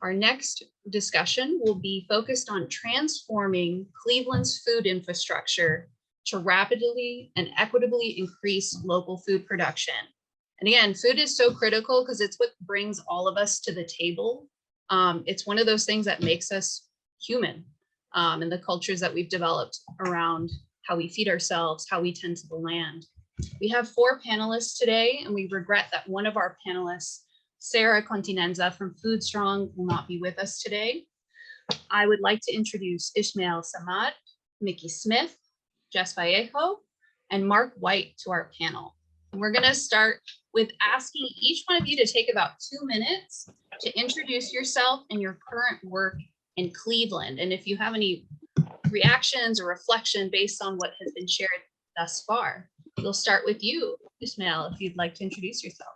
Our next discussion will be focused on transforming Cleveland's food infrastructure to rapidly and equitably increase local food production. And again, food is so critical because it's what brings all of us to the table. It's one of those things that makes us human, and the cultures that we've developed around how we feed ourselves, how we tend to the land. We have 4 panelists today, and we regret that one of our panelists, Sarah Continenza from Food Strong, will not be with us today. I would like to introduce Ishmael Samad, Mickey Smith, Jess Vallejo, and Mark White to our panel. And we're going to start with asking each one of you to take about 2 minutes to introduce yourself and your current work in Cleveland. And if you have any reactions or reflection based on what has been shared thus far, we'll start with you, Ishmael, if you'd like to introduce yourself.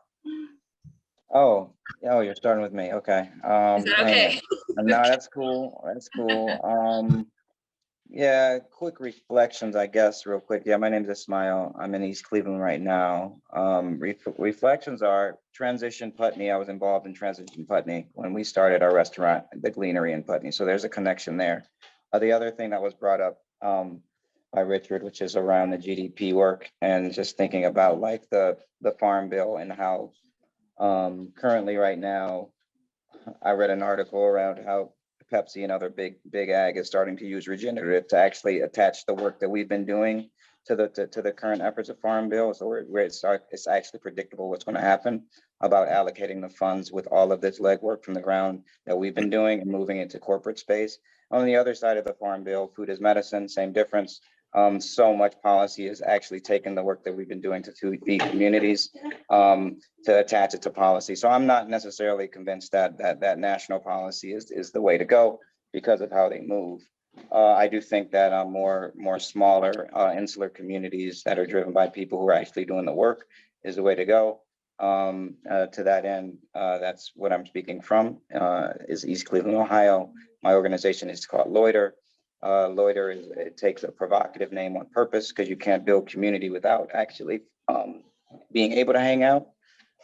Oh, you're starting with me. Okay. Is that okay? No, that's cool. That's cool. Yeah, quick reflections, I guess, real quick. Yeah, my name is Ismail. I'm in East Cleveland right now. Reflections are Transition Putney. I was involved in Transition Putney when we started our restaurant, the Gleanery in Putney. So there's a connection there. The other thing that was brought up by Richard, which is around the GDP work and just thinking about like the Farm Bill and how currently right now, I read an article around how Pepsi and other big ag is starting to use regenerative to actually attach the work that we've been doing to the current efforts of Farm Bill. So where it's actually predictable what's going to happen about allocating the funds with all of this legwork from the ground that we've been doing and moving into corporate space. On the other side of the Farm Bill, food is medicine, same difference. So much policy is actually taking the work that we've been doing to feed communities to attach it to policy. So I'm not necessarily convinced that national policy is the way to go because of how they move. I do think that more smaller insular communities that are driven by people who are actually doing the work is the way to go. To that end, that's what I'm speaking from, is East Cleveland, Ohio. My organization is called Loiter. Loiter it takes a provocative name on purpose because you can't build community without actually being able to hang out.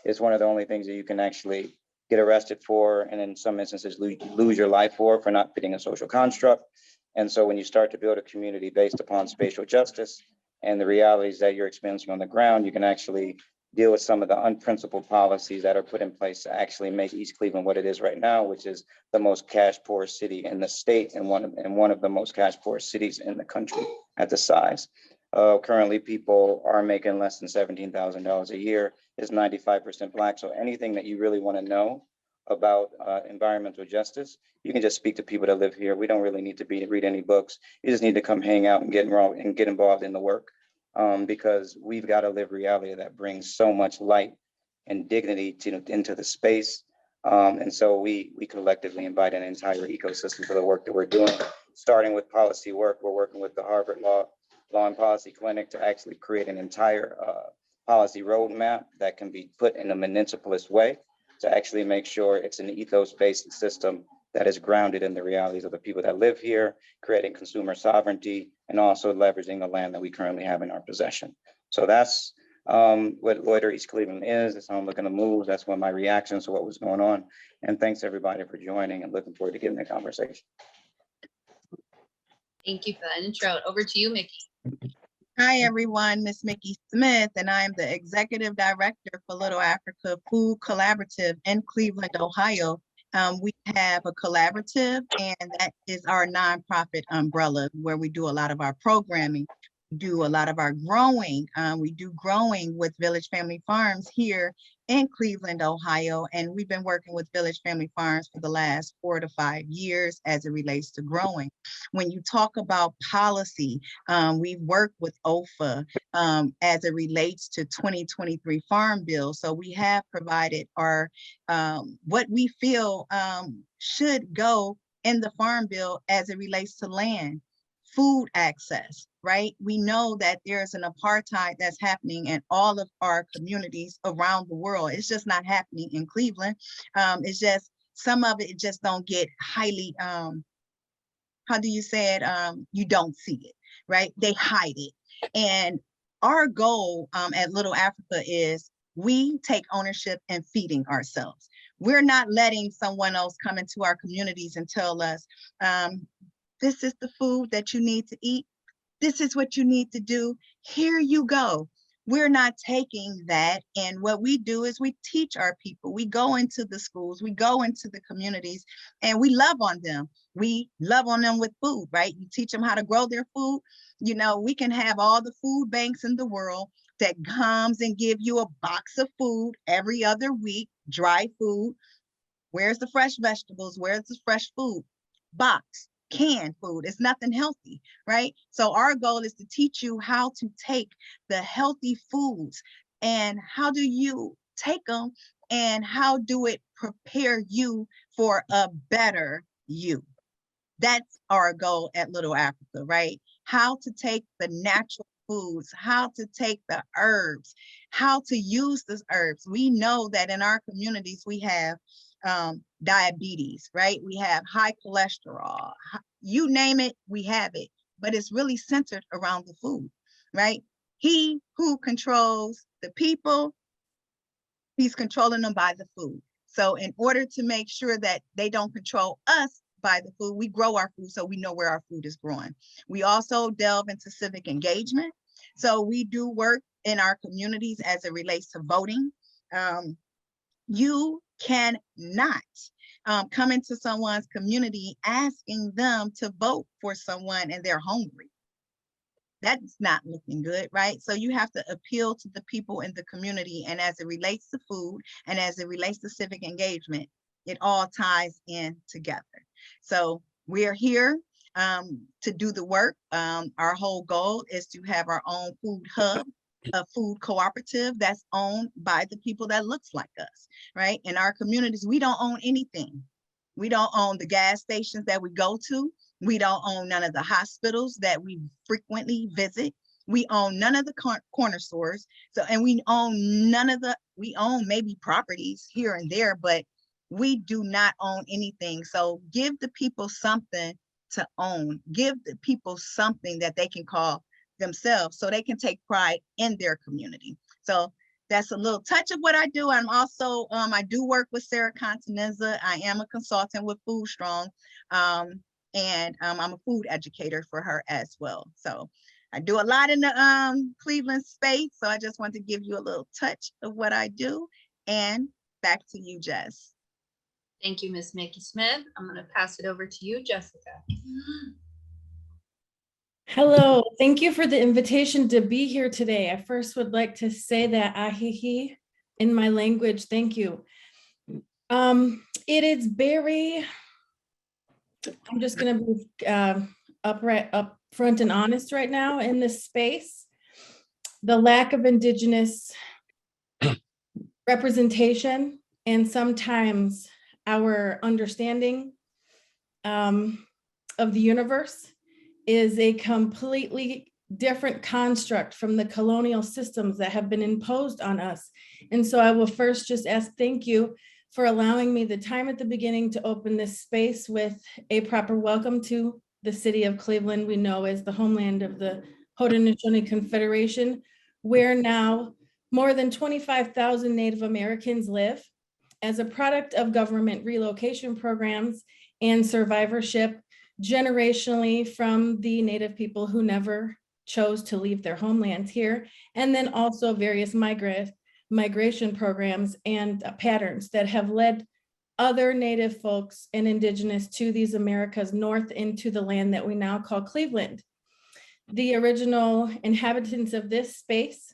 It's one of the only things that you can actually get arrested for, and in some instances lose your life for not fitting a social construct. And so when you start to build a community based upon spatial justice and the realities that you're experiencing on the ground, you can actually deal with some of the unprincipled policies that are put in place to actually make East Cleveland what it is right now, which is the most cash poor city in the state and one of the most cash poor cities in the country at the size. Currently, people are making less than $17,000 a year. Is 95% Black. So anything that you really want to know about environmental justice, you can just speak to people that live here. We don't really need to read any books. You just need to come hang out and get involved in the work. Because we've got to live reality that brings so much light and dignity into the space. And so we collectively invite an entire ecosystem for the work that we're doing, starting with policy work. We're working with the Harvard Law and Policy Clinic to actually create an entire policy roadmap that can be put in a municipalist way to actually make sure it's an ethos-based system that is grounded in the realities of the people that live here, creating consumer sovereignty, and also leveraging the land that we currently have in our possession. So that's what Loiter East Cleveland is. That's how I'm looking to move. That's what my reactions to what was going on. And thanks everybody for joining and looking forward to getting the conversation. Thank you for that intro. Over to you, Mickey. Hi, everyone. Miss Mickey Smith, and I'm the Executive Director for Little Africa Food Collaborative in Cleveland, Ohio. We have a collaborative, and that is our nonprofit umbrella where we do a lot of our programming. We do a lot of our growing. We do growing with Village Family Farms here in Cleveland, Ohio, and we've been working with Village Family Farms for the last 4 to 5 years as it relates to growing. When you talk about policy, we work with OFA as it relates to 2023 Farm Bill. So we have provided our what we feel should go in the Farm Bill as it relates to land, food access, right? We know that there's an apartheid that's happening in all of our communities around the world. It's just not happening in Cleveland. It's just, some of it just don't get highly, how do you say it? You don't see it, right? They hide it. And our goal at Little Africa is we take ownership in feeding ourselves. We're not letting someone else come into our communities and tell us, this is the food that you need to eat. This is what you need to do. Here you go. We're not taking that. And what we do is we teach our people. We go into the schools, we go into the communities, and we love on them. We love on them with food, right? You teach them how to grow their food. You know, we can have all the food banks in the world that comes and give you a box of food every other week, dry food. Where's the fresh vegetables? Where's the fresh food? Box, canned food. It's nothing healthy, right? So our goal is to teach you how to take the healthy foods and how do you take them and how do it prepare you for a better you. That's our goal at Little Africa, right? How to take the natural foods, how to take the herbs, how to use these herbs. We know that in our communities, we have diabetes, right? We have high cholesterol, you name it, we have it, but it's really centered around the food, right? He who controls the people, he's controlling them by the food. So in order to make sure that they don't control us by the food, we grow our food so we know where our food is growing. We also delve into civic engagement. So we do work in our communities as it relates to voting. You cannot come into someone's community asking them to vote for someone and they're hungry. That's not looking good, right? So you have to appeal to the people in the community, and as it relates to food and as it relates to civic engagement, it all ties in together. So we are here to do the work. Our whole goal is to have our own food hub, a food cooperative that's owned by the people that looks like us, right? In our communities, we don't own anything. We don't own the gas stations that we go to. We don't own none of the hospitals that we frequently visit. We own none of the corner stores. So, and we own none of we own maybe properties here and there, but we do not own anything. So give the people something to own. Give the people something that they can call themselves so they can take pride in their community. So that's a little touch of what I do. I'm also, I do work with Sarah Continenza. I am a consultant with Food Strong, and I'm a food educator for her as well. So I do a lot in the Cleveland space. So I just want to give you a little touch of what I do. And back to you, Jess. Thank you, Ms. Mickey Smith. I'm going to pass it over to you, Jessica. Hello, thank you for the invitation to be here today. I first would like to say that ahihi in my language, thank you. It is very, I'm just gonna be up front and honest right now in this space. The lack of Indigenous representation and sometimes our understanding of the universe is a completely different construct from the colonial systems that have been imposed on us. And so I will first just ask thank you for allowing me the time at the beginning to open this space with a proper welcome to the city of Cleveland, we know as the homeland of the Haudenosaunee Confederation, where now more than 25,000 Native Americans live. As a product of government relocation programs and survivorship generationally from the Native people who never chose to leave their homelands here, and then also various migration programs and patterns that have led other Native folks and Indigenous to these Americas north into the land that we now call Cleveland. The original inhabitants of this space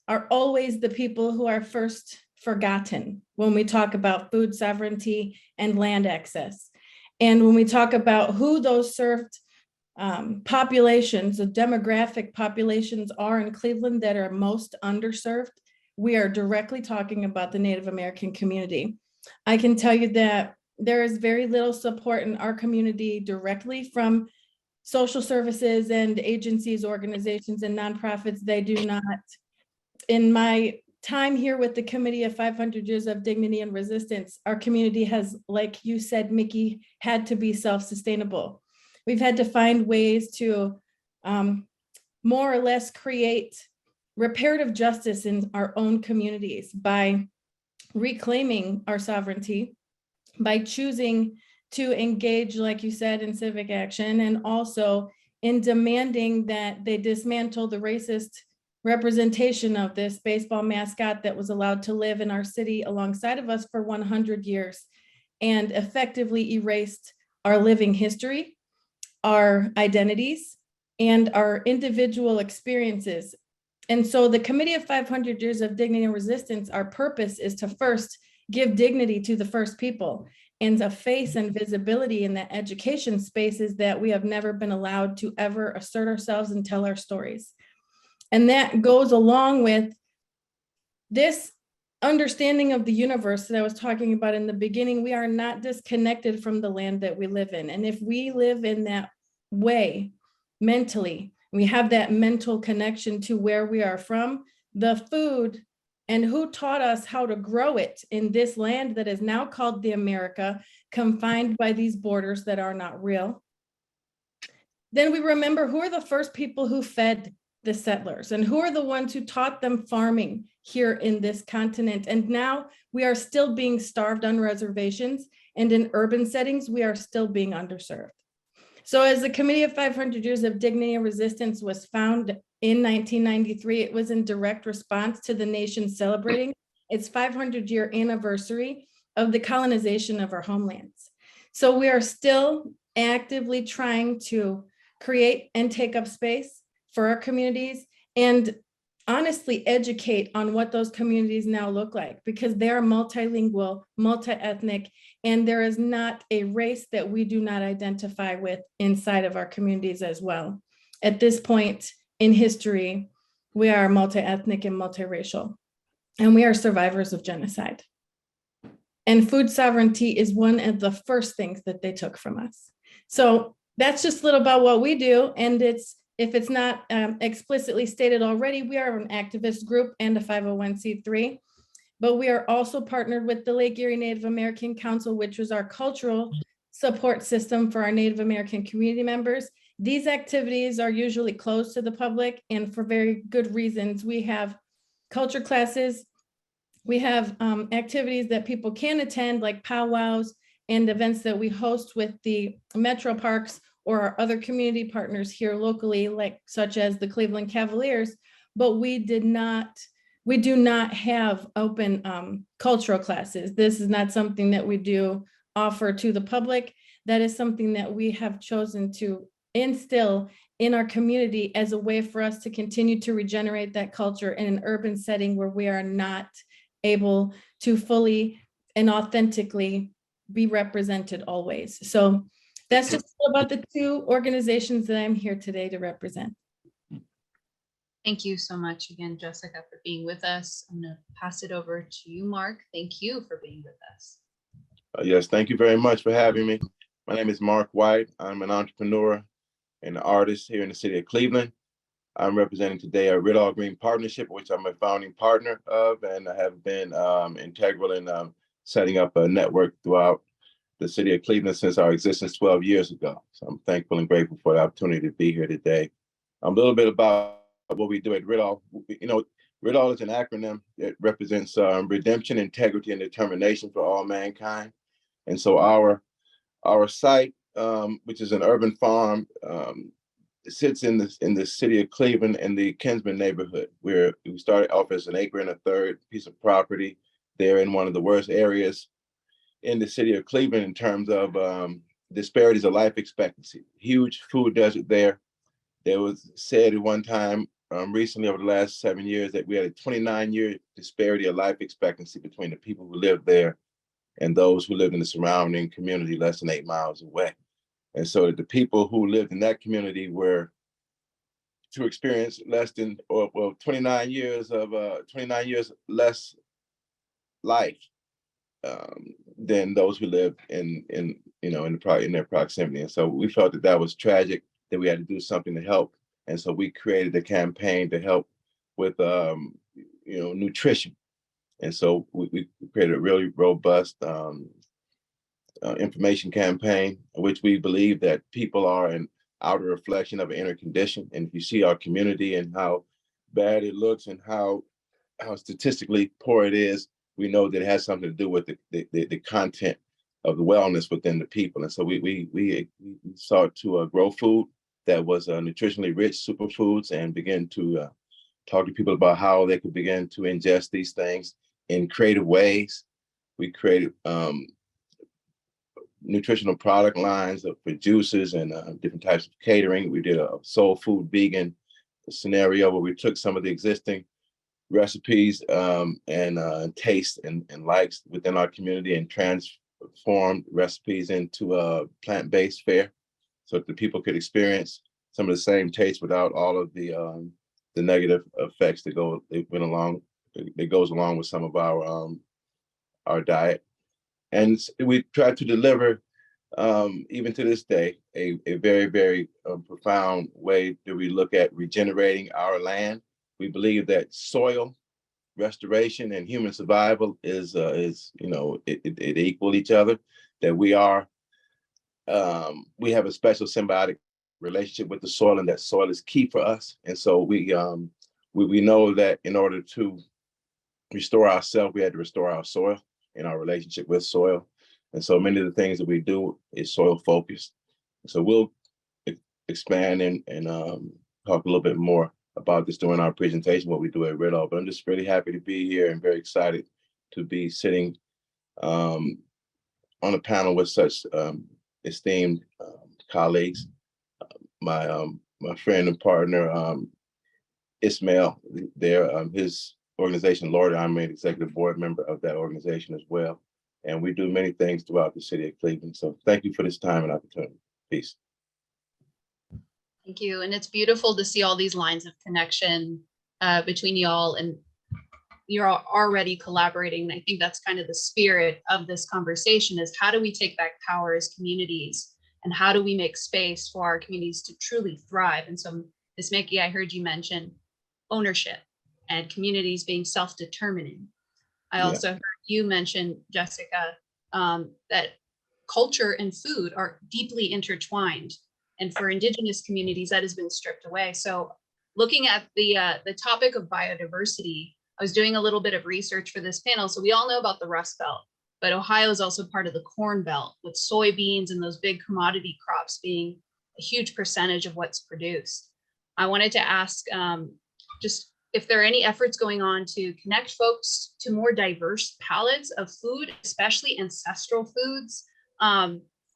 are always the people who are first forgotten when we talk about food sovereignty and land access. And when we talk about who those served populations, the demographic populations are in Cleveland that are most underserved, we are directly talking about the Native American community. I can tell you that there is very little support in our community directly from social services and agencies, organizations, and nonprofits. They do not. In my time here with the Committee of 500 Years of Dignity and Resistance, our community has, like you said, Mickey, had to be self-sustainable. We've had to find ways to more or less create reparative justice in our own communities by reclaiming our sovereignty by choosing to engage, like you said, in civic action, and also in demanding that they dismantle the racist representation of this baseball mascot that was allowed to live in our city alongside of us for 100 years and effectively erased our living history, our identities, and our individual experiences. And so the Committee of 500 Years of Dignity and Resistance, our purpose is to first give dignity to the first people and a face and visibility in the education spaces that we have never been allowed to ever assert ourselves and tell our stories. And that goes along with this understanding of the universe that I was talking about in the beginning. We are not disconnected from the land that we live in. And if we live in that way mentally, we have that mental connection to where we are from, the food, and who taught us how to grow it in this land that is now called the America, confined by these borders that are not real. Then we remember who are the first people who fed the settlers and who are the ones who taught them farming here in this continent. And now we are still being starved on reservations, and in urban settings, we are still being underserved. So as the Committee of 500 Years of Dignity and Resistance was found in 1993, it was in direct response to the nation celebrating its 500-year anniversary of the colonization of our homelands. So we are still actively trying to create and take up space for our communities and honestly educate on what those communities now look like, because they are multilingual, multi-ethnic, and there is not a race that we do not identify with inside of our communities as well. At this point in history, we are multi-ethnic and multiracial, and we are survivors of genocide. And food sovereignty is one of the first things that they took from us. So that's just a little about what we do. And if it's not explicitly stated already, we are an activist group and a 501c3, but we are also partnered with the Lake Erie Native American Council, which was our cultural support system for our Native American community members. These activities are usually closed to the public, and for very good reasons. We have culture classes, we have activities that people can attend, like powwows and events that we host with the metro parks or our other community partners here locally, like such as the Cleveland Cavaliers, but we do not have open cultural classes. This is not something that we do offer to the public. That is something that we have chosen to instill in our community as a way for us to continue to regenerate that culture in an urban setting where we are not able to fully and authentically be represented always. So that's just about the two organizations that I'm here today to represent. Thank you so much again, Jessica, for being with us. I'm going to pass it over to you, Mark. Thank you for being with us. Yes, thank you very much for having me. My name is Mark White. I'm an entrepreneur and an artist here in the city of Cleveland. I'm representing today a Red All Green partnership, which I'm a founding partner of, and I have been integral in setting up a network throughout the city of Cleveland since our existence 12 years ago. So I'm thankful and grateful for the opportunity to be here today. A little bit about what we do at Red All. Red All is an acronym that represents redemption, integrity, and determination for all mankind. And so our site, which is an urban farm, sits in the city of Cleveland in the Kinsman neighborhood, where we started off as an acre and a third piece of property there in one of the worst areas in the city of Cleveland in terms of disparities of life expectancy. Huge food desert there. There was said at one time recently over the last 7 years that we had a 29-year disparity of life expectancy between the people who lived there and those who lived in the surrounding community less than 8 miles away. And so the people who lived in that community were to experience 29 years less life than those who lived in their proximity. And so we felt that was tragic, that we had to do something to help. And so we created a campaign to help with nutrition. And so we created a really robust information campaign, in which we believe that people are an outer reflection of an inner condition. And if you see our community and how bad it looks and how statistically poor it is, we know that it has something to do with the content of the wellness within the people. And so we sought to grow food that was nutritionally rich superfoods and begin to talk to people about how they could begin to ingest these things in creative ways. We created nutritional product lines for juices and different types of catering. We did a soul food vegan scenario where we took some of the existing recipes and taste and likes within our community and transformed recipes into a plant-based fare so that the people could experience some of the same taste without all of the negative effects that goes along with some of our diet. And we try to deliver, even to this day, a very, very profound way that we look at regenerating our land. We believe that soil restoration and human survival is it equal each other. That we have a special symbiotic relationship with the soil, and that soil is key for us. And so we know that in order to restore ourselves, we had to restore our soil and our relationship with soil. And so many of the things that we do is soil focused. So we'll expand and talk a little bit more about this during our presentation, what we do at Red Oak. But I'm just really happy to be here and very excited to be sitting on a panel with such esteemed colleagues. My friend and partner, Ismail, his organization, Lord, I'm an executive board member of that organization as well. And we do many things throughout the city of Cleveland. So thank you for this time and opportunity. Peace. Thank you. And it's beautiful to see all these lines of connection between y'all, and you're already collaborating. And I think that's kind of the spirit of this conversation, is how do we take back power as communities, and how do we make space for our communities to truly thrive? And so, Ms. Mickey, I heard you mention ownership and communities being self-determining. I also heard you mention, Jessica, that culture and food are deeply intertwined. And for Indigenous communities, that has been stripped away. So looking at the topic of biodiversity, I was doing a little bit of research for this panel. So we all know about the Rust Belt, but Ohio is also part of the Corn Belt, with soybeans and those big commodity crops being a huge percentage of what's produced. I wanted to ask just if there are any efforts going on to connect folks to more diverse palettes of food, especially ancestral foods.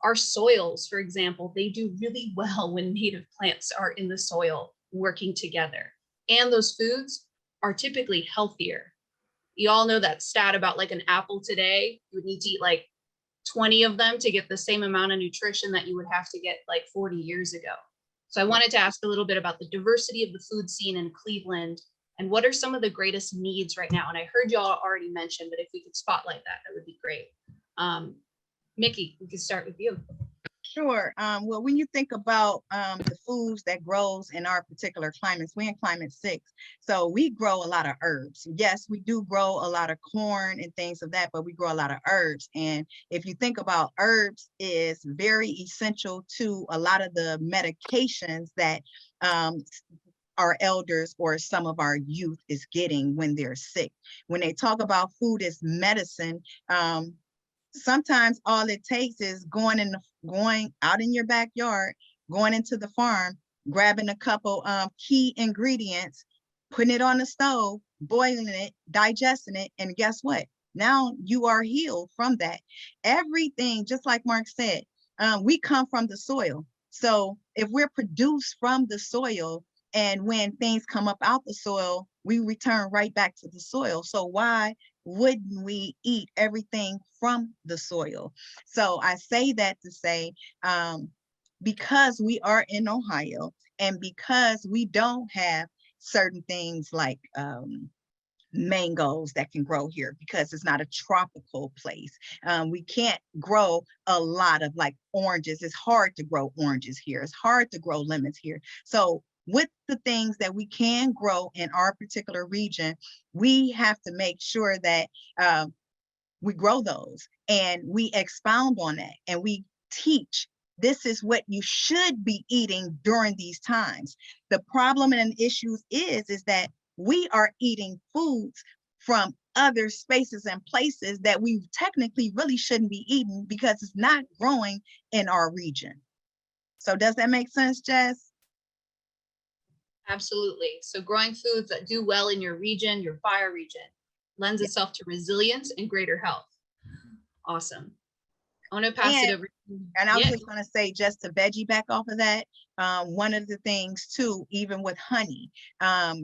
Our soils, for example, they do really well when native plants are in the soil working together. And those foods are typically healthier. You all know that stat about like an apple today, you would need to eat like 20 of them to get the same amount of nutrition that you would have to get like 40 years ago. So I wanted to ask a little bit about the diversity of the food scene in Cleveland, and what are some of the greatest needs right now? And I heard y'all already mention, but if we could spotlight that, that would be great. Mickey, we can start with you. Sure. Well, when you think about the foods that grows in our particular climates, we're in climate 6. So we grow a lot of herbs. Yes, we do grow a lot of corn and things of that, but we grow a lot of herbs. And if you think about herbs, is very essential to a lot of the medications that our elders or some of our youth is getting when they're sick. When they talk about food as medicine, sometimes all it takes is going out in your backyard, going into the farm, grabbing a couple key ingredients, putting it on the stove, boiling it, digesting it, and guess what? Now you are healed from that. Everything, just like Mark said, we come from the soil. So if we're produced from the soil, and when things come up out the soil, we return right back to the soil. So why wouldn't we eat everything from the soil? So I say that to say, because we are in Ohio, and because we don't have certain things like mangoes that can grow here, because it's not a tropical place. We can't grow a lot of like oranges. It's hard to grow oranges here. It's hard to grow lemons here. So with the things that we can grow in our particular region, we have to make sure that we grow those and we expound on that, and we teach this is what you should be eating during these times. The problem and issues is that we are eating foods from other spaces and places that we technically really shouldn't be eating because it's not growing in our region. So does that make sense, Jess? Absolutely. So growing foods that do well in your region, your fire region, lends itself to resilience and greater health. Awesome. I want to pass it over. And I was Yeah. just going to say, just to veggie back off of that, one of the things too, even with honey,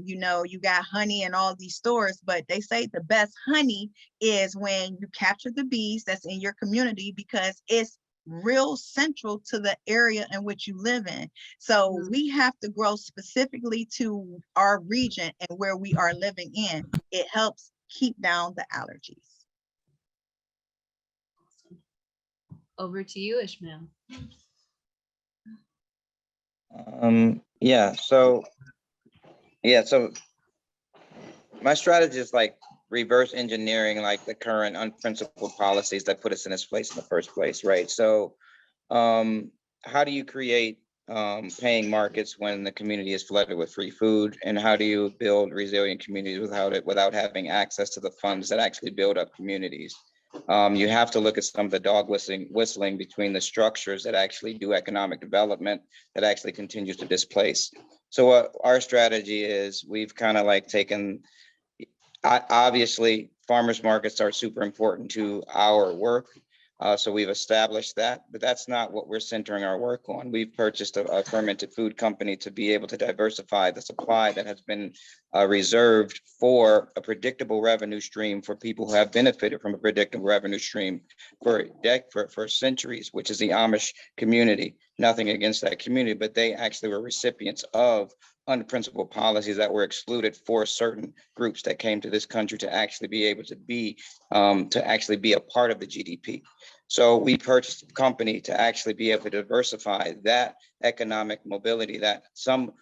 you know, you got honey in all these stores, but they say the best honey is when you capture the bees that's in your community, because it's real central to the area in which you live in. So we have to grow specifically to our region and where we are living in. It helps keep down the allergies. Over to you, Ishmael. So my strategy is like reverse engineering like the current unprincipled policies that put us in this place in the first place, right? So how do you create paying markets when the community is flooded with free food? And how do you build resilient communities without having access to the funds that actually build up communities? You have to look at some of the dog whistling between the structures that actually do economic development that actually continues to displace. So what our strategy is, we've kind of like taken, obviously farmers markets are super important to our work. So we've established that, but that's not what we're centering our work on. We've purchased a fermented food company to be able to diversify the supply that has been reserved for a predictable revenue stream for people who have benefited from a predictable revenue stream for centuries, which is the Amish community. Nothing against that community, but they actually were recipients of unprincipled policies that were excluded for certain groups that came to this country to actually be able to be a part of the GDP. So we purchased a company to actually be able to diversify that economic mobility that some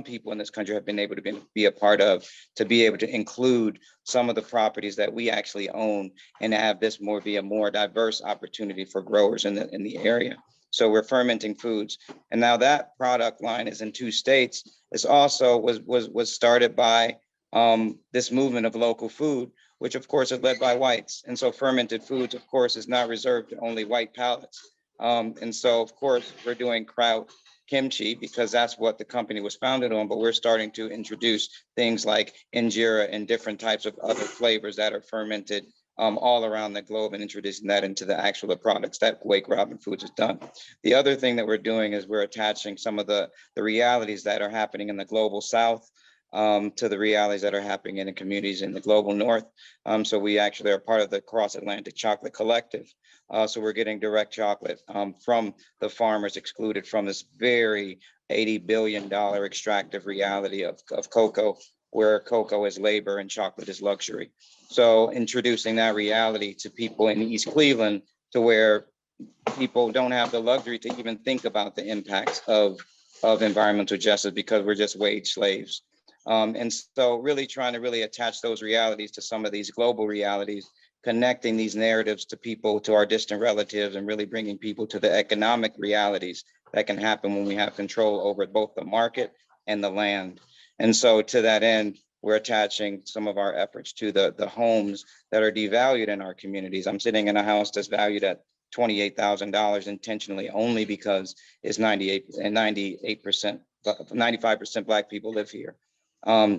people in this country have been able to be a part of, to be able to include some of the properties that we actually own and have this be a more diverse opportunity for growers in the area. So we're fermenting foods. And now that product line is in 2 states. This also was started by this movement of local food, which of course is led by whites. And so fermented foods, of course, is not reserved to only white palates. And so of course we're doing kraut kimchi because that's what the company was founded on, but we're starting to introduce things like injera and different types of other flavors that are fermented all around the globe, and introducing that into the products that Wake Robin Foods has done. The other thing that we're doing is we're attaching some of the realities that are happening in the global South to the realities that are happening in the communities in the global North. So we actually are part of the Cross Atlantic Chocolate Collective. So we're getting direct chocolate from the farmers excluded from this very $80 billion extractive reality of cocoa, where cocoa is labor and chocolate is luxury. So introducing that reality to people in East Cleveland, to where people don't have the luxury to even think about the impacts of environmental justice because we're just wage slaves. And so really trying to really attach those realities to some of these global realities, connecting these narratives to people, to our distant relatives, and really bringing people to the economic realities that can happen when we have control over both the market and the land. And so to that end, we're attaching some of our efforts to the homes that are devalued in our communities. I'm sitting in a house that's valued at $28,000 intentionally, only because it's 95% Black people live here.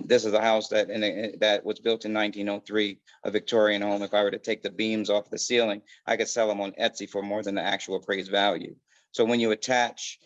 This is a house that was built in 1903, a Victorian home. If I were to take the beams off the ceiling, I could sell them on Etsy for more than the actual appraised value. So when you attach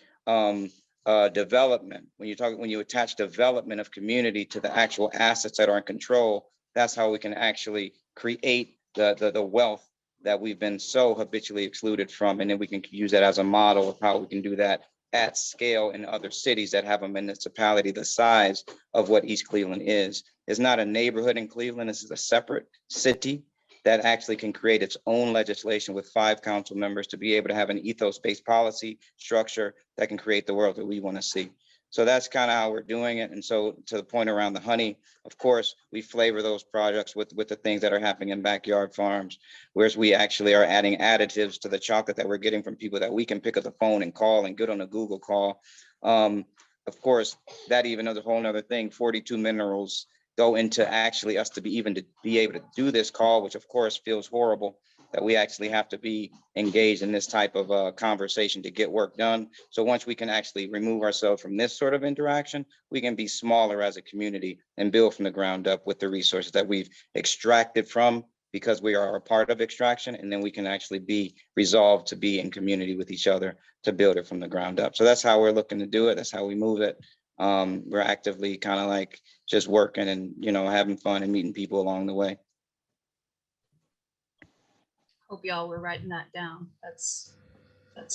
development, when you attach development of community to the actual assets that are in control, that's how we can actually create the wealth that we've been so habitually excluded from. And then we can use that as a model of how we can do that at scale in other cities that have a municipality the size of what East Cleveland is. It's not a neighborhood in Cleveland. This is a separate city that actually can create its own legislation with 5 council members to be able to have an ethos-based policy structure that can create the world that we want to see. So that's kind of how we're doing it. And so to the point around the honey, of course, we flavor those projects with the things that are happening in backyard farms, whereas we actually are adding additives to the chocolate that we're getting from people that we can pick up the phone and call and get on a Google call. Of course, that even is a whole nother thing, 42 minerals go into actually us to be even to be able to do this call, which of course feels horrible that we actually have to be engaged in this type of conversation to get work done. So once we can actually remove ourselves from this sort of interaction, we can be smaller as a community and build from the ground up with the resources that we've extracted from, because we are a part of extraction, and then we can actually be resolved to be in community with each other to build it from the ground up. So that's how we're looking to do it. That's how we move it. We're actively kind of like just working and, you know, having fun and meeting people along the way. Hope y'all were writing that down. That's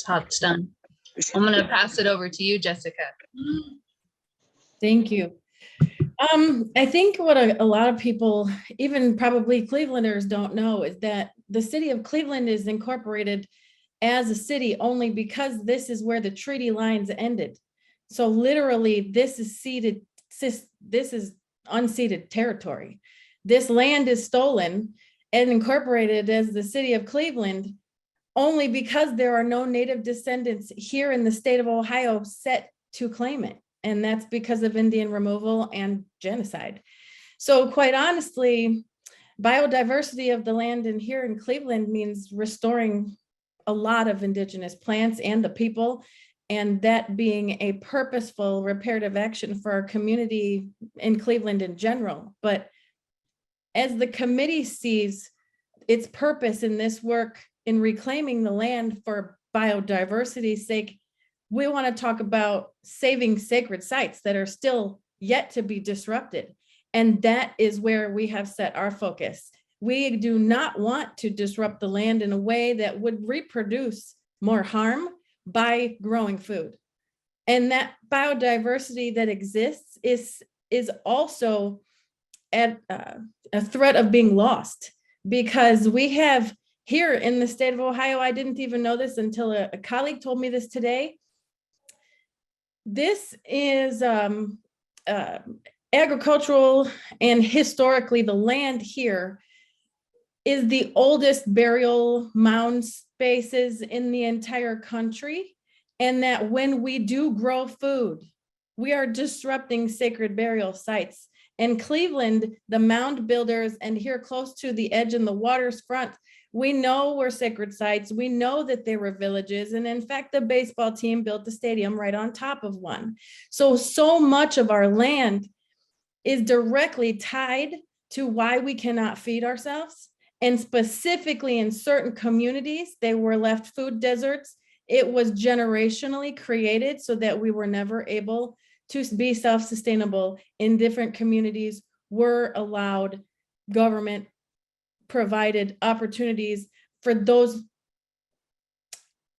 how it's done. I'm going to pass it over to you, Jessica. Thank you. I think what a lot of people, even probably Clevelanders, don't know is that the city of Cleveland is incorporated as a city only because this is where the treaty lines ended. So literally, this is unceded territory. This land is stolen and incorporated as the city of Cleveland only because there are no native descendants here in the state of Ohio set to claim it. And that's because of Indian removal and genocide. So quite honestly, biodiversity of the land in here in Cleveland means restoring a lot of indigenous plants and the people, and that being a purposeful reparative action for our community in Cleveland in general. But as the committee sees its purpose in this work in reclaiming the land for biodiversity's sake, we want to talk about saving sacred sites that are still yet to be disrupted. And that is where we have set our focus. We do not want to disrupt the land in a way that would reproduce more harm by growing food. And that biodiversity that exists is also at a threat of being lost, because we have here in the state of Ohio, I didn't even know this until a colleague told me this today. This is agricultural, and historically the land here is the oldest burial mound spaces in the entire country. And that when we do grow food, we are disrupting sacred burial sites. In Cleveland, the mound builders, and here close to the edge and the water's front, we know we're sacred sites. We know that they were villages. And in fact, the baseball team built the stadium right on top of one. So much of our land is directly tied to why we cannot feed ourselves. And specifically in certain communities, they were left food deserts. It was generationally created so that we were never able to be self-sustainable. In different communities were allowed government provided opportunities for those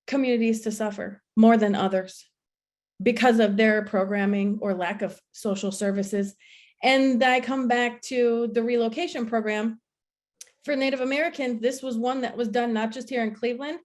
communities to suffer more than others because of their programming or lack of social services. And I come back to the relocation program for Native Americans. This was one that was done not just here in Cleveland,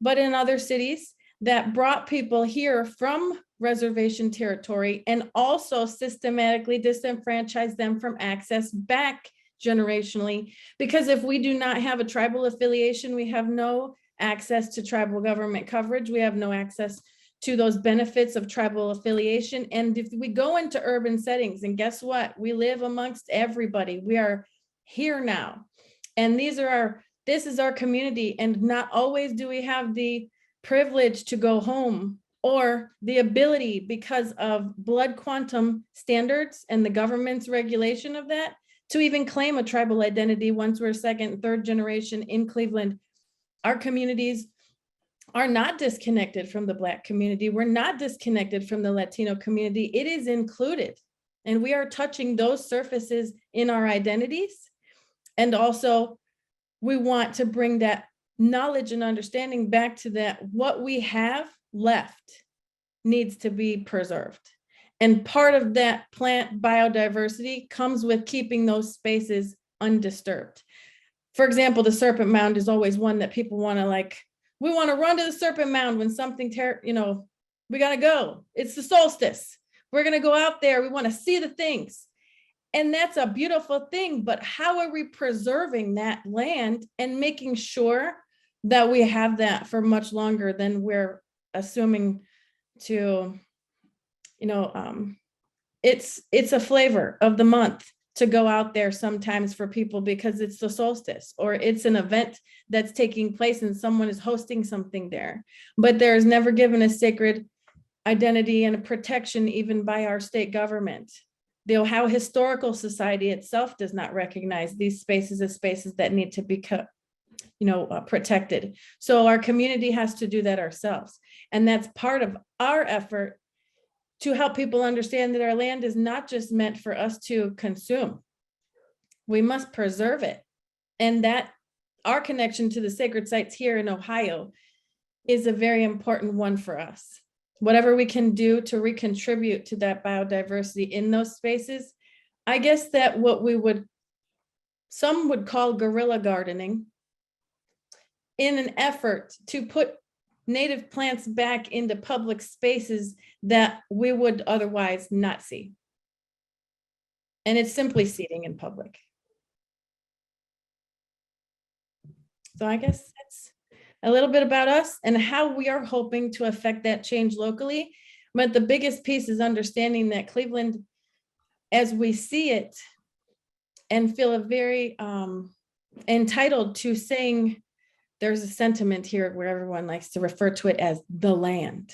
but in other cities that brought people here from reservation territory and also systematically disenfranchised them from access back generationally. Because if we do not have a tribal affiliation, we have no access to tribal government coverage. We have no access to those benefits of tribal affiliation. And if we go into urban settings, and guess what? We live amongst everybody. We are here now. And this is our community. And not always do we have the privilege to go home or the ability, because of blood quantum standards and the government's regulation of that, to even claim a tribal identity once we're second and third generation in Cleveland. Our communities are not disconnected from the Black community. We're not disconnected from the Latino community. It is included. And we are touching those surfaces in our identities. And also, we want to bring that knowledge and understanding back to that what we have left needs to be preserved. And part of that plant biodiversity comes with keeping those spaces undisturbed. For example, the Serpent Mound is always one that people want to we want to run to the Serpent Mound when something, we got to go. It's the solstice. We're going to go out there. We want to see the things. And that's a beautiful thing. But how are we preserving that land and making sure that we have that for much longer than we're assuming to, it's a flavor of the month to go out there sometimes for people because it's the solstice or it's an event that's taking place and someone is hosting something there. But there is never given a sacred identity and a protection even by our state government. The Ohio Historical Society itself does not recognize these spaces as spaces that need to be protected. So our community has to do that ourselves. And that's part of our effort to help people understand that our land is not just meant for us to consume. We must preserve it. And that our connection to the sacred sites here in Ohio is a very important one for us. Whatever we can do to recontribute to that biodiversity in those spaces, I guess that what some would call guerrilla gardening, in an effort to put native plants back into public spaces that we would otherwise not see. And it's simply seeding in public. So I guess that's a little bit about us and how we are hoping to affect that change locally. But the biggest piece is understanding that Cleveland, as we see it, and feel very entitled to saying, there's a sentiment here where everyone likes to refer to it as the land.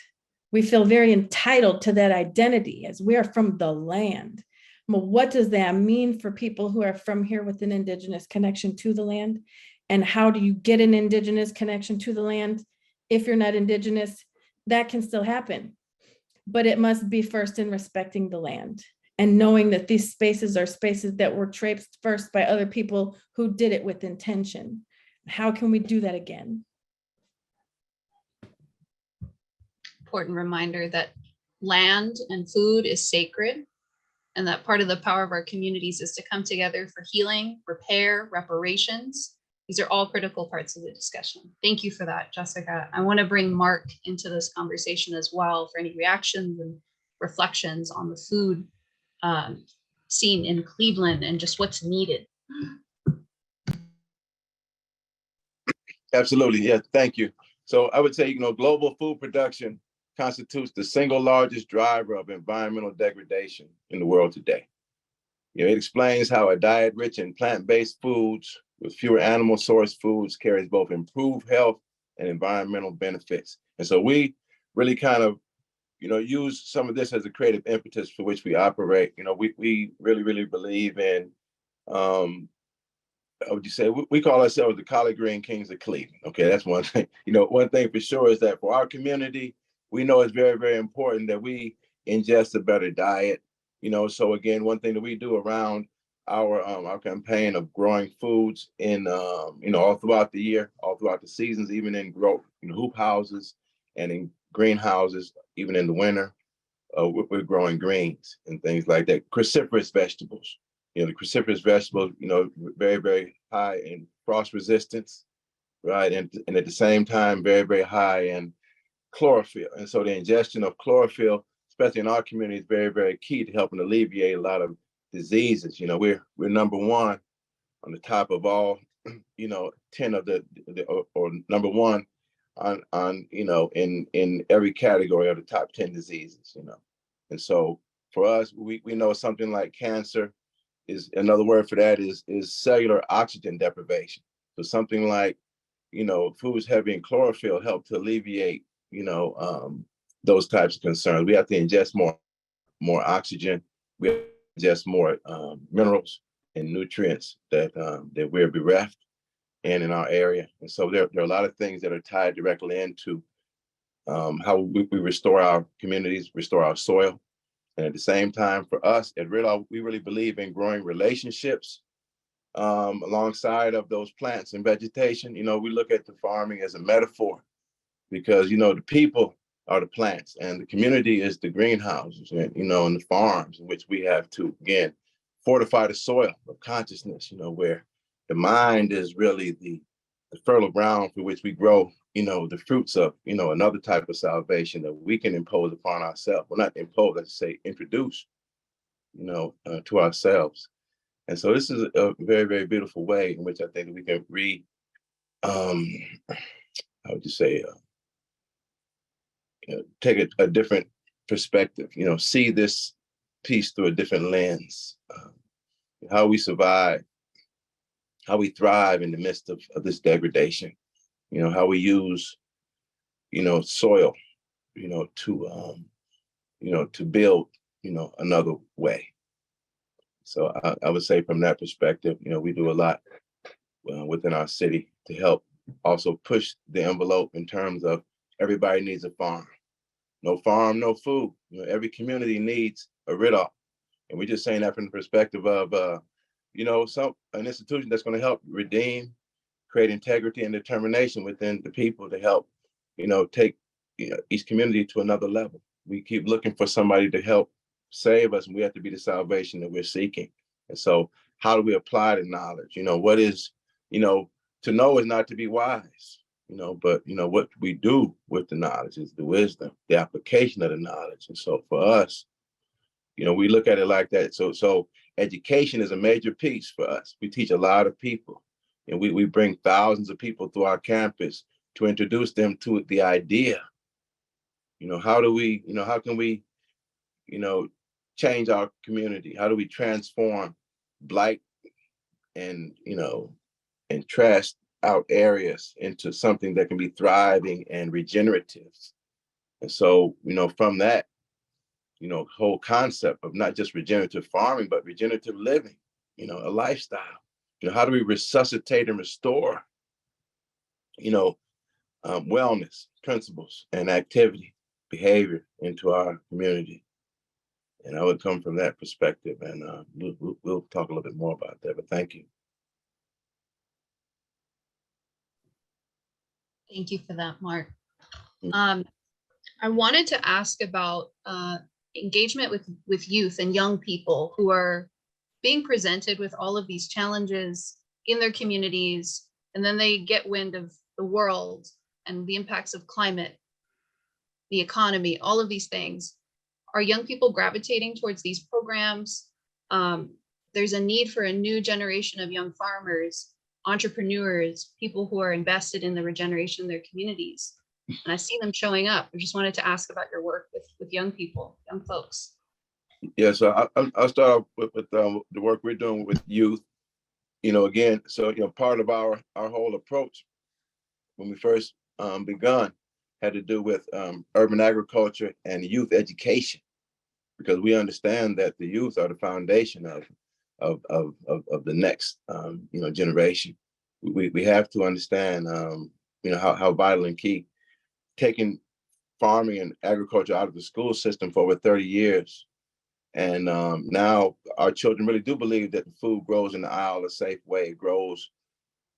We feel very entitled to that identity as we are from the land. Well, what does that mean for people who are from here with an Indigenous connection to the land? And how do you get an Indigenous connection to the land? If you're not Indigenous, that can still happen. But it must be first in respecting the land and knowing that these spaces are spaces that were traipsed first by other people who did it with intention. How can we do that again? Important reminder that land and food is sacred, and that part of the power of our communities is to come together for healing, repair, reparations. These are all critical parts of the discussion. Thank you for that, Jessica. I want to bring Mark into this conversation as well for any reactions and reflections on the food scene in Cleveland and just what's needed. Absolutely. Yeah, thank you. So I would say, global food production constitutes the single largest driver of environmental degradation in the world today. It explains how a diet rich in plant-based foods with fewer animal source foods carries both improved health and environmental benefits. And so we really kind of, use some of this as a creative impetus for which we operate. We really, really believe in, how would you say, we call ourselves the collard green kings of Cleveland. Okay, that's one thing. One thing for sure is that for our community, we know it's very, very important that we ingest a better diet. So again, one thing that we do around our campaign of growing foods in, all throughout the year, all throughout the seasons, even in hoop houses and in greenhouses, even in the winter, we're growing greens and things like that. Cruciferous vegetables. The cruciferous vegetables, very, very high in frost resistance, right? And at the same time, very, very high in chlorophyll. And so the ingestion of chlorophyll, especially in our community, is very, very key to helping alleviate a lot of diseases. We're number one on the top of all, 10 of or number one on in every category of the top 10 diseases, And so for us, we know something like cancer is another word for that is cellular oxygen deprivation. So something like, foods heavy in chlorophyll help to alleviate, those types of concerns. We have to ingest more oxygen. We have to ingest more minerals and nutrients that we're bereft in our area. And so there are a lot of things that are tied directly into how we restore our communities, restore our soil. And at the same time, for us at Ridley, we really believe in growing relationships alongside of those plants and vegetation. We look at the farming as a metaphor because, the people are the plants and the community is the greenhouses and, and the farms in which we have to, again, fortify the soil of consciousness, where the mind is really the fertile ground for which we grow, the fruits of, another type of salvation that we can impose upon ourselves. Well, not impose, let's say introduce, to ourselves. And so this is a very, very beautiful way in which I think we can how would you say, take a different perspective, see this piece through a different lens. how we survive, how we thrive in the midst of this degradation, how we use, soil, to build, another way. So I would say from that perspective, we do a lot within our city to help also push the envelope in terms of everybody needs a farm. No farm, no food. Every community needs a RIDOC. And we're just saying that from the perspective of, an institution that's going to help redeem, create integrity and determination within the people to help, take each community to another level. We keep looking for somebody to help save us, and we have to be the salvation that we're seeking. And so how do we apply the knowledge? What is, to know is not to be wise, but what we do with the knowledge is the wisdom, the application of the knowledge. And so for us, we look at it like that. So education is a major piece for us. We teach a lot of people, and we bring thousands of people through our campus to introduce them to the idea. How do we, how can we, change our community? How do we transform blight and, and trashed out areas into something that can be thriving and regenerative? And so, from that, whole concept of not just regenerative farming, but regenerative living, a lifestyle. How do we resuscitate and restore, wellness principles and activity, behavior into our community? And I would come from that perspective, and we'll talk a little bit more about that, but thank you. Thank you for that, Mark. I wanted to ask about engagement with youth and young people who are being presented with all of these challenges in their communities, and then they get wind of the world and the impacts of climate, the economy, all of these things. Are young people gravitating towards these programs? There's a need for a new generation of young farmers, entrepreneurs, people who are invested in the regeneration of their communities. And I see them showing up. I just wanted to ask about your work with young people, young folks. Yeah, so I'll start off with the work we're doing with youth. Again, so part of our whole approach when we first begun had to do with urban agriculture and youth education, because we understand that the youth are the foundation of the next generation. We have to understand how vital and key. Taking farming and agriculture out of the school system for over 30 years. And now our children really do believe that the food grows in the aisle a safe way. It grows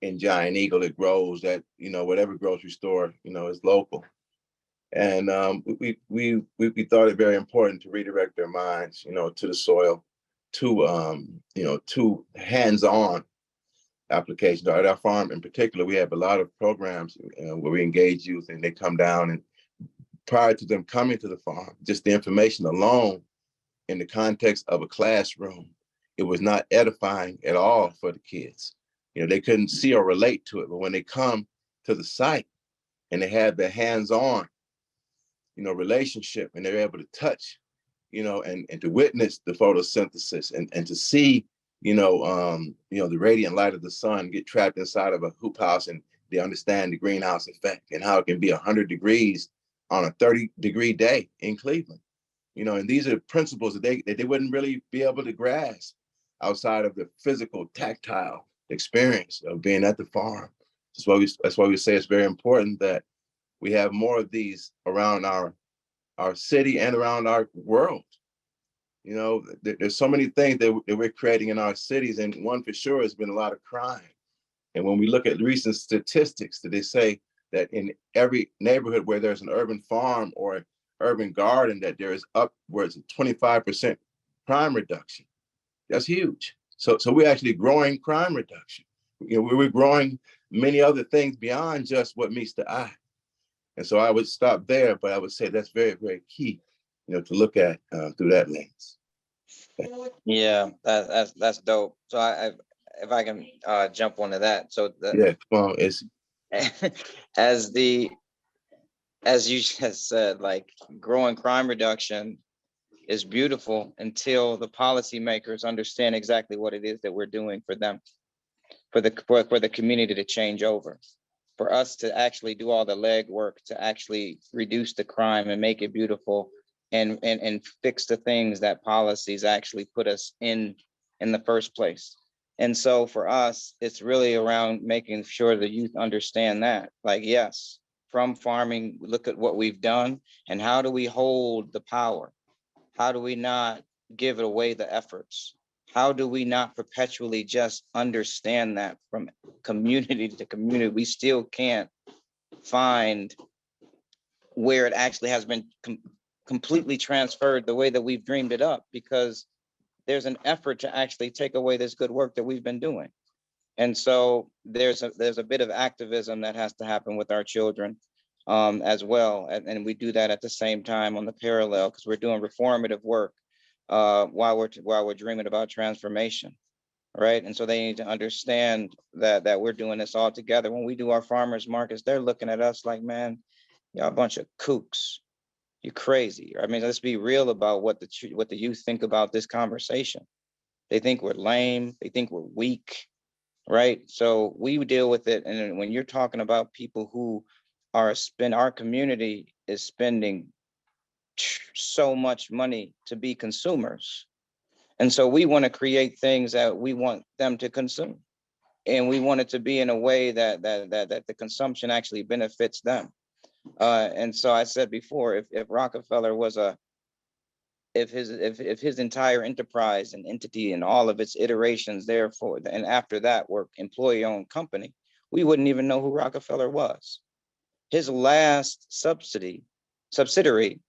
in Giant Eagle. It grows at, whatever grocery store, is local. And we thought it very important to redirect their minds, to the soil, to hands-on applications. At our farm in particular, we have a lot of programs where we engage youth, and they come down, and prior to them coming to the farm, just the information alone in the context of a classroom, it was not edifying at all for the kids. They couldn't see or relate to it, but when they come to the site and they have their hands-on, relationship, and they're able to touch, and to witness the photosynthesis and to see, the radiant light of the sun get trapped inside of a hoop house, and they understand the greenhouse effect and how it can be 100 degrees on a 30-degree day in Cleveland. And these are principles that they wouldn't really be able to grasp outside of the physical, tactile experience of being at the farm. That's why we say it's very important that we have more of these around our city and around our world. There's so many things that we're creating in our cities, and one for sure has been a lot of crime. And when we look at recent statistics, that they say that in every neighborhood where there's an urban farm or urban garden, that there is upwards of 25% crime reduction. That's huge. So we're actually growing crime reduction. We're growing many other things beyond just what meets the eye. And so I would stop there, but I would say that's very, very key, to look at through that lens. Yeah, that's dope. So if I can jump onto that. So Yeah, come on, it's as you just said, like growing crime reduction is beautiful until the policymakers understand exactly what it is that we're doing for them, for the community to change over, for us to actually do all the legwork to actually reduce the crime and make it beautiful and fix the things that policies actually put us in the first place. And so for us, it's really around making sure the youth understand that, like, yes, from farming, look at what we've done and how do we hold the power? How do we not give it away the efforts? How do we not perpetually just understand that from community to community? We still can't find where it actually has been completely transferred the way that we've dreamed it up, because there's an effort to actually take away this good work that we've been doing. And so there's a bit of activism that has to happen with our children as well. And we do that at the same time on the parallel, because we're doing reformative work while we're dreaming about transformation, right? And so they need to understand that we're doing this all together. When we do our farmers markets, they're looking at us like, man, y'all a bunch of kooks. You crazy. I mean, let's be real about what the youth think about this conversation. They think we're lame. They think we're weak, right? So we deal with it. And when you're talking about people who our community is spending so much money to be consumers. And so we want to create things that we want them to consume. And we want it to be in a way that the consumption actually benefits them. And so I said before, if Rockefeller was if his entire enterprise and entity and all of its iterations therefore, and after that were employee-owned company, we wouldn't even know who Rockefeller was. His last subsidiary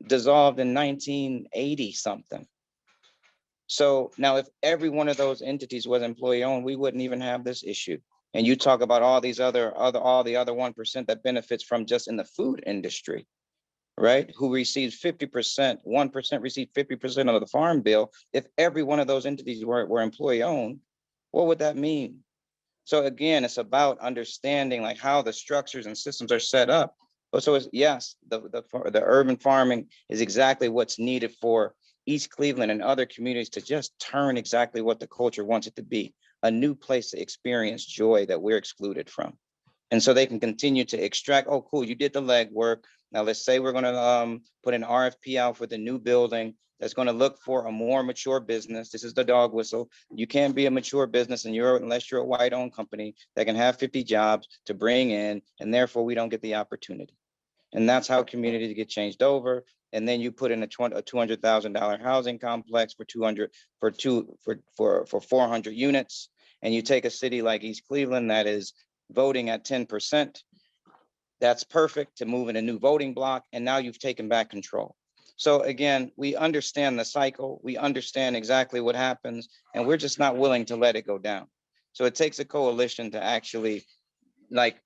dissolved in 1980 something. So now if every one of those entities was employee-owned, we wouldn't even have this issue. And you talk about all the other 1% that benefits from just in the food industry, right? Who receives 50%, 1% receives 50% of the farm bill. If every one of those entities were employee owned, what would that mean? So again, it's about understanding like how the structures and systems are set up. But so it's, yes, the urban farming is exactly what's needed for East Cleveland and other communities to just turn exactly what the culture wants it to be, a new place to experience joy that we're excluded from. And so they can continue to extract, oh, cool, you did the legwork. Now let's say we're gonna put an RFP out for the new building that's gonna look for a more mature business. This is the dog whistle. You can't be a mature business unless you're a white-owned company that can have 50 jobs to bring in, and therefore we don't get the opportunity. And that's how communities get changed over. And then you put in a $200,000 housing complex for 400 units. And you take a city like East Cleveland that is voting at 10%. That's perfect to move in a new voting block. And now you've taken back control. So again, we understand the cycle. We understand exactly what happens, and we're just not willing to let it go down. So it takes a coalition to actually like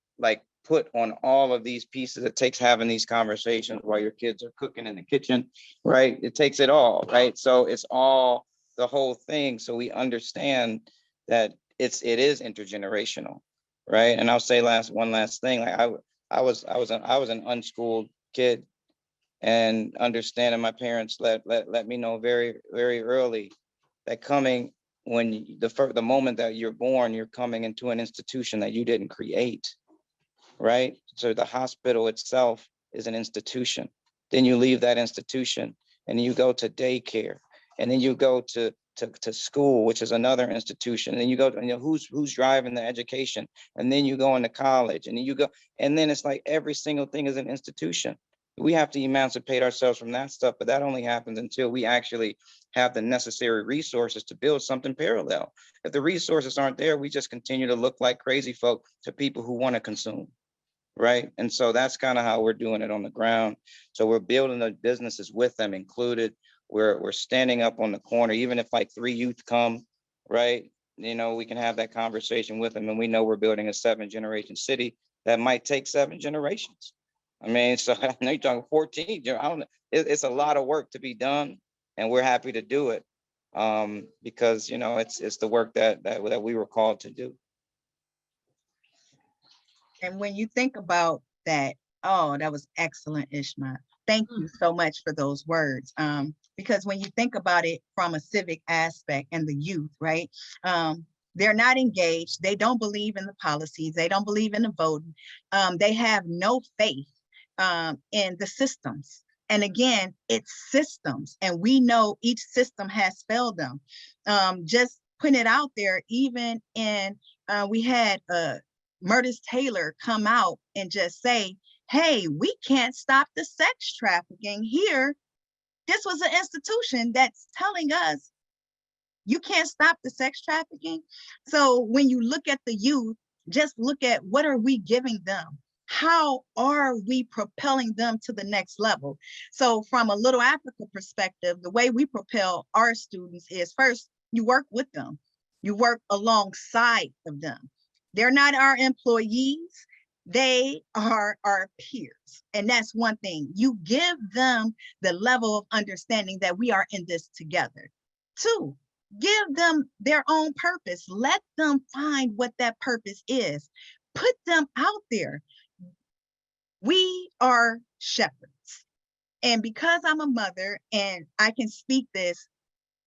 put on all of these pieces. It takes having these conversations while your kids are cooking in the kitchen, right? It takes it all, right? So it's all the whole thing. So we understand that it is intergenerational, right? And I'll say one last thing. Like I was an unschooled kid, and understanding my parents let me know very, very early that coming when the moment that you're born, you're coming into an institution that you didn't create. Right? So the hospital itself is an institution. Then you leave that institution and you go to daycare, and then you go to school, which is another institution. And then you go to, who's driving the education, and then you go into college, and then you go, and then it's like every single thing is an institution. We have to emancipate ourselves from that stuff, but that only happens until we actually have the necessary resources to build something parallel. If the resources aren't there, we just continue to look like crazy folk to people who want to consume. Right. And so that's kind of how we're doing it on the ground. So we're building the businesses with them included. We're standing up on the corner, even if like 3 youth come, right? We can have that conversation with them, and we know we're building a 7-generation city that might take 7 generations. I mean, so I know you're talking 14. I don't know. It's a lot of work to be done, and we're happy to do it because it's the work that we were called to do. And when you think about that, oh, that was excellent, Ishmael. Thank you so much for those words. Because when you think about it from a civic aspect and the youth, right? They're not engaged. They don't believe in the policies. They don't believe in the voting. They have no faith in the systems. And again, it's systems, and we know each system has failed them. Just putting it out there, even in, we had Murtis Taylor come out and just say, hey, we can't stop the sex trafficking here. This was an institution that's telling us, you can't stop the sex trafficking. So when you look at the youth, just look at what are we giving them? How are we propelling them to the next level? So from a Little Africa perspective, the way we propel our students is first, you work with them. You work alongside of them. They're not our employees. They are our peers. And that's one thing. You give them the level of understanding that we are in this together. Two, give them their own purpose. Let them find what that purpose is. Put them out there. We are shepherds. And because I'm a mother and I can speak this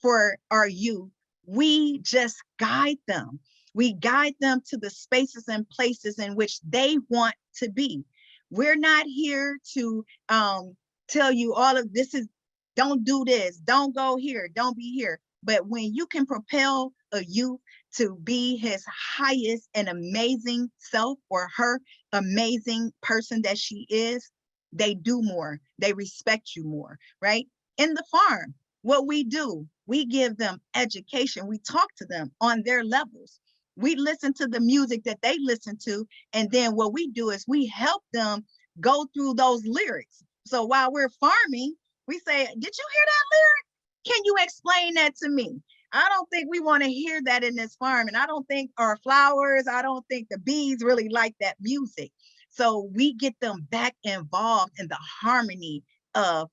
for our youth, we just guide them. We guide them to the spaces and places in which they want to be. We're not here to tell you all of this is, don't do this, don't go here, don't be here. But when you can propel a youth to be his highest and amazing self, or her amazing person that she is, they do more, they respect you more, right? In the farm, what we do, we give them education. We talk to them on their levels. We listen to the music that they listen to. And then what we do is we help them go through those lyrics. So while we're farming, we say, did you hear that lyric? Can you explain that to me? I don't think we want to hear that in this farm. And I don't think our flowers, I don't think the bees really like that music. So we get them back involved in the harmony of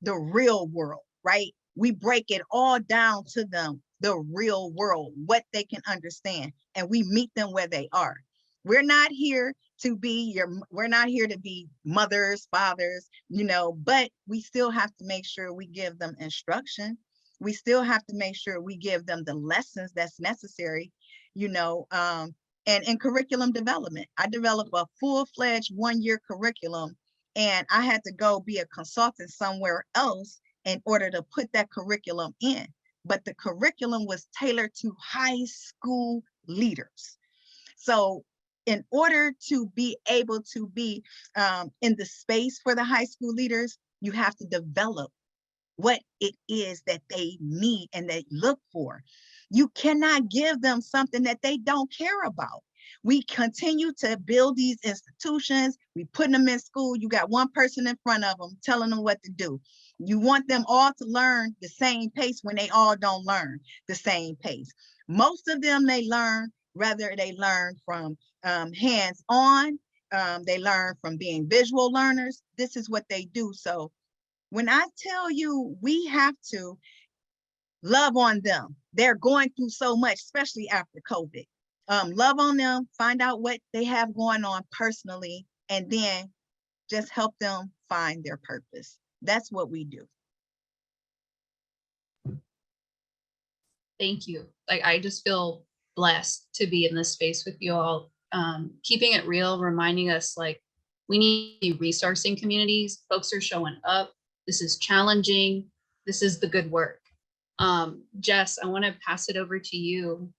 the real world, right? We break it all down to them, the real world, what they can understand, and we meet them where they are. We're not here to be we're not here to be mothers, fathers, but we still have to make sure we give them instruction. We still have to make sure we give them the lessons that's necessary, and in curriculum development. I developed a full-fledged 1-year curriculum, and I had to go be a consultant somewhere else in order to put that curriculum in. But the curriculum was tailored to high school leaders. So in order to be able to be in the space for the high school leaders, you have to develop what it is that they need and they look for. You cannot give them something that they don't care about. We continue to build these institutions. We put them in school. You got one person in front of them telling them what to do. You want them all to learn the same pace when they all don't learn the same pace. Most of them, they learn, whether they learn from hands-on, they learn from being visual learners. This is what they do. So when I tell you we have to love on them, they're going through so much, especially after COVID. Love on them, find out what they have going on personally, and then just help them find their purpose. That's what we do. Thank you. I just feel blessed to be in this space with you all, keeping it real, reminding us we need to be resourcing communities. Folks are showing up. This is challenging. This is the good work. Jess, I want to pass it over to you.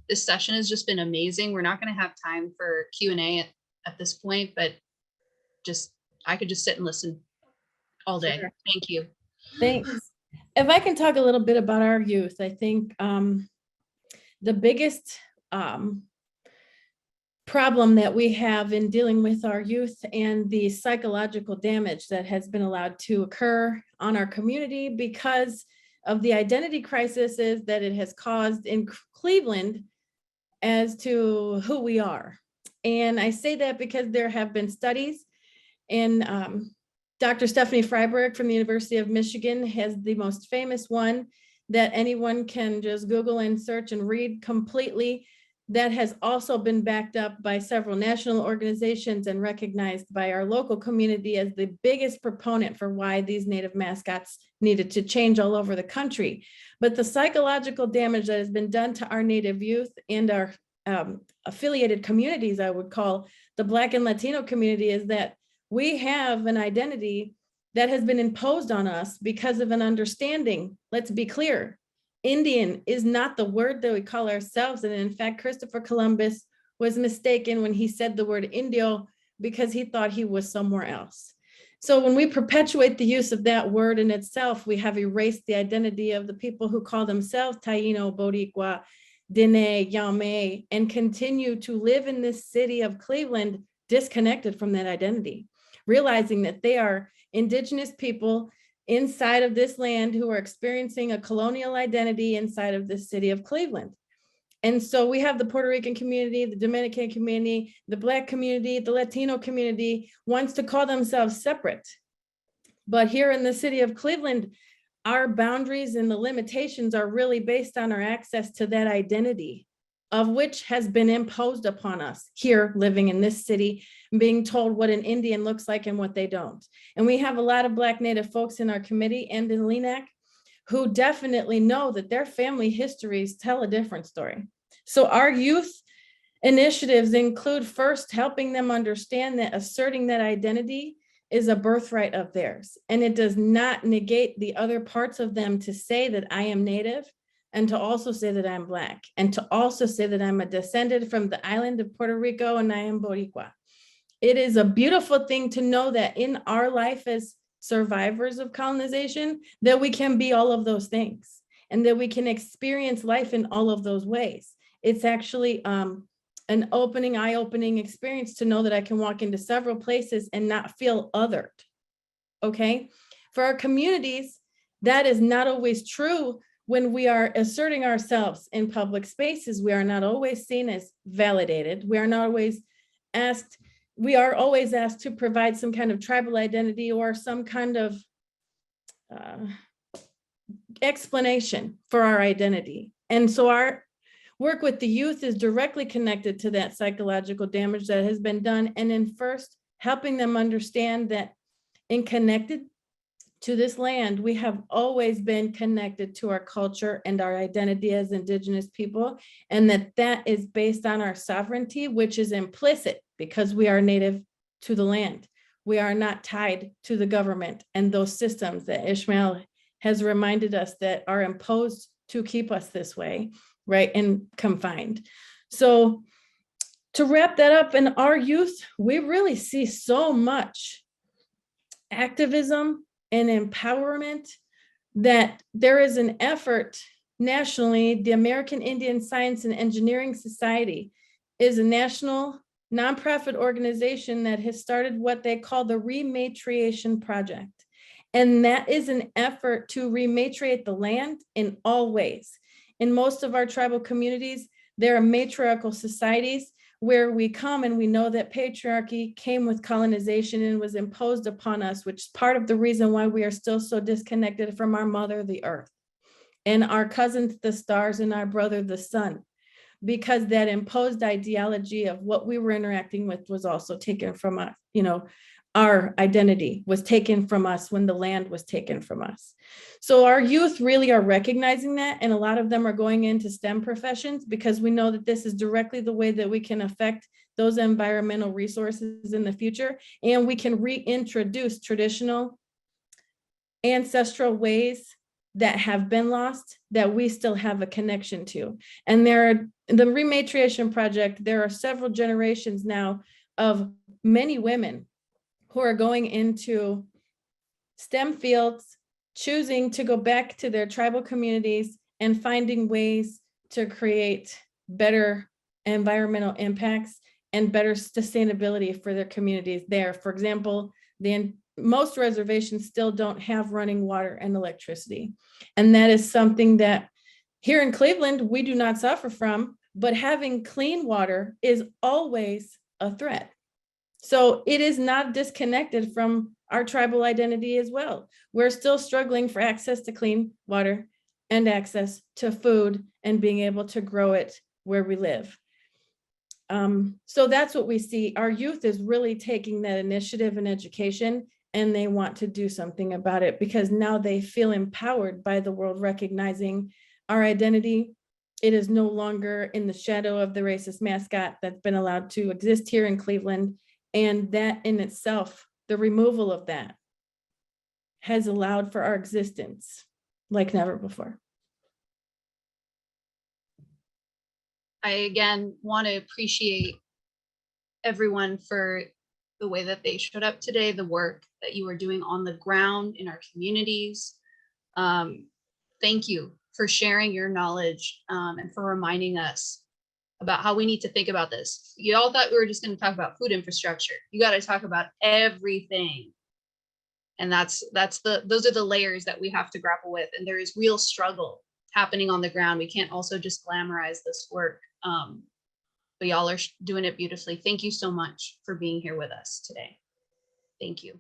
This session has just been amazing. We're not going to have time for Q&A at this point, but I could just sit and listen all day. Sure. Thank you. Thanks. If I can talk a little bit about our youth, I think the biggest problem that we have in dealing with our youth and the psychological damage that has been allowed to occur on our community because of the identity crises that it has caused in Cleveland as to who we are. And I say that because there have been studies, and Dr. Stephanie Freiberg from the University of Michigan has the most famous one that anyone can just Google and search and read completely. that has also been backed up by several national organizations and recognized by our local community as the biggest proponent for why these Native mascots needed to change all over the country. But the psychological damage that has been done to our Native youth and our affiliated communities, I would call the Black and Latino community, is that we have an identity that has been imposed on us because of an understanding. Let's be clear. Indian is not the word that we call ourselves. And in fact, Christopher Columbus was mistaken when he said the word Indio because he thought he was somewhere else. So when we perpetuate the use of that word in itself, we have erased the identity of the people who call themselves Taino, Boricua, Dene, Yame, and continue to live in this city of Cleveland disconnected from that identity, realizing that they are indigenous people inside of this land who are experiencing a colonial identity inside of the city of Cleveland. And so we have the Puerto Rican community, the Dominican community, the Black community, the Latino community wants to call themselves separate. But here in the city of Cleveland, our boundaries and the limitations are really based on our access to that identity, of which has been imposed upon us here living in this city, being told what an Indian looks like and what they don't. And we have a lot of Black Native folks in our committee and in LENAC who definitely know that their family histories tell a different story. So our youth initiatives include first helping them understand that asserting that identity is a birthright of theirs. And it does not negate the other parts of them to say that I am Native, and to also say that I'm Black, and to also say that I'm a descendant from the island of Puerto Rico and I am Boricua. It is a beautiful thing to know that in our life as survivors of colonization, that we can be all of those things and that we can experience life in all of those ways. It's actually an eye-opening experience to know that I can walk into several places and not feel othered, okay? For our communities, that is not always true. When we are asserting ourselves in public spaces, we are not always seen as validated. We are always asked to provide some kind of tribal identity or some kind of explanation for our identity. And so our work with the youth is directly connected to that psychological damage that has been done. And in first helping them understand that in connected to this land, we have always been connected to our culture and our identity as Indigenous people, and that is based on our sovereignty, which is implicit because we are native to the land. We are not tied to the government and those systems that Ishmael has reminded us that are imposed to keep us this way, right, and confined. So to wrap that up, in our youth, we really see so much activism and empowerment that there is an effort nationally. The American Indian Science and Engineering Society is a national nonprofit organization that has started what they call the Rematriation Project. And that is an effort to rematriate the land in all ways. In most of our tribal communities, there are matriarchal societies where we come and we know that patriarchy came with colonization and was imposed upon us, which is part of the reason why we are still so disconnected from our mother, the earth, and our cousins, the stars, and our brother, the sun, because that imposed ideology of what we were interacting with was also taken from us. Our identity was taken from us when the land was taken from us. So our youth really are recognizing that, and a lot of them are going into STEM professions because we know that this is directly the way that we can affect those environmental resources in the future, and we can reintroduce traditional ancestral ways that have been lost that we still have a connection to. And the Rematriation Project, there are several generations now of many women who are going into STEM fields, choosing to go back to their tribal communities and finding ways to create better environmental impacts and better sustainability for their communities there. For example, most reservations still don't have running water and electricity. And that is something that here in Cleveland, we do not suffer from, but having clean water is always a threat. So it is not disconnected from our tribal identity as well. We're still struggling for access to clean water and access to food and being able to grow it where we live. So that's what we see. Our youth is really taking that initiative in education, and they want to do something about it because now they feel empowered by the world recognizing our identity. It is no longer in the shadow of the racist mascot that's been allowed to exist here in Cleveland. And that in itself, the removal of that has allowed for our existence like never before. I again want to appreciate everyone for the way that they showed up today, the work that you are doing on the ground in our communities. Thank you for sharing your knowledge and for reminding us about how we need to think about this. You all thought we were just going to talk about food infrastructure. You got to talk about everything. And those are the layers that we have to grapple with. And there is real struggle happening on the ground. We can't also just glamorize this work. But y'all are doing it beautifully. Thank you so much for being here with us today. Thank you.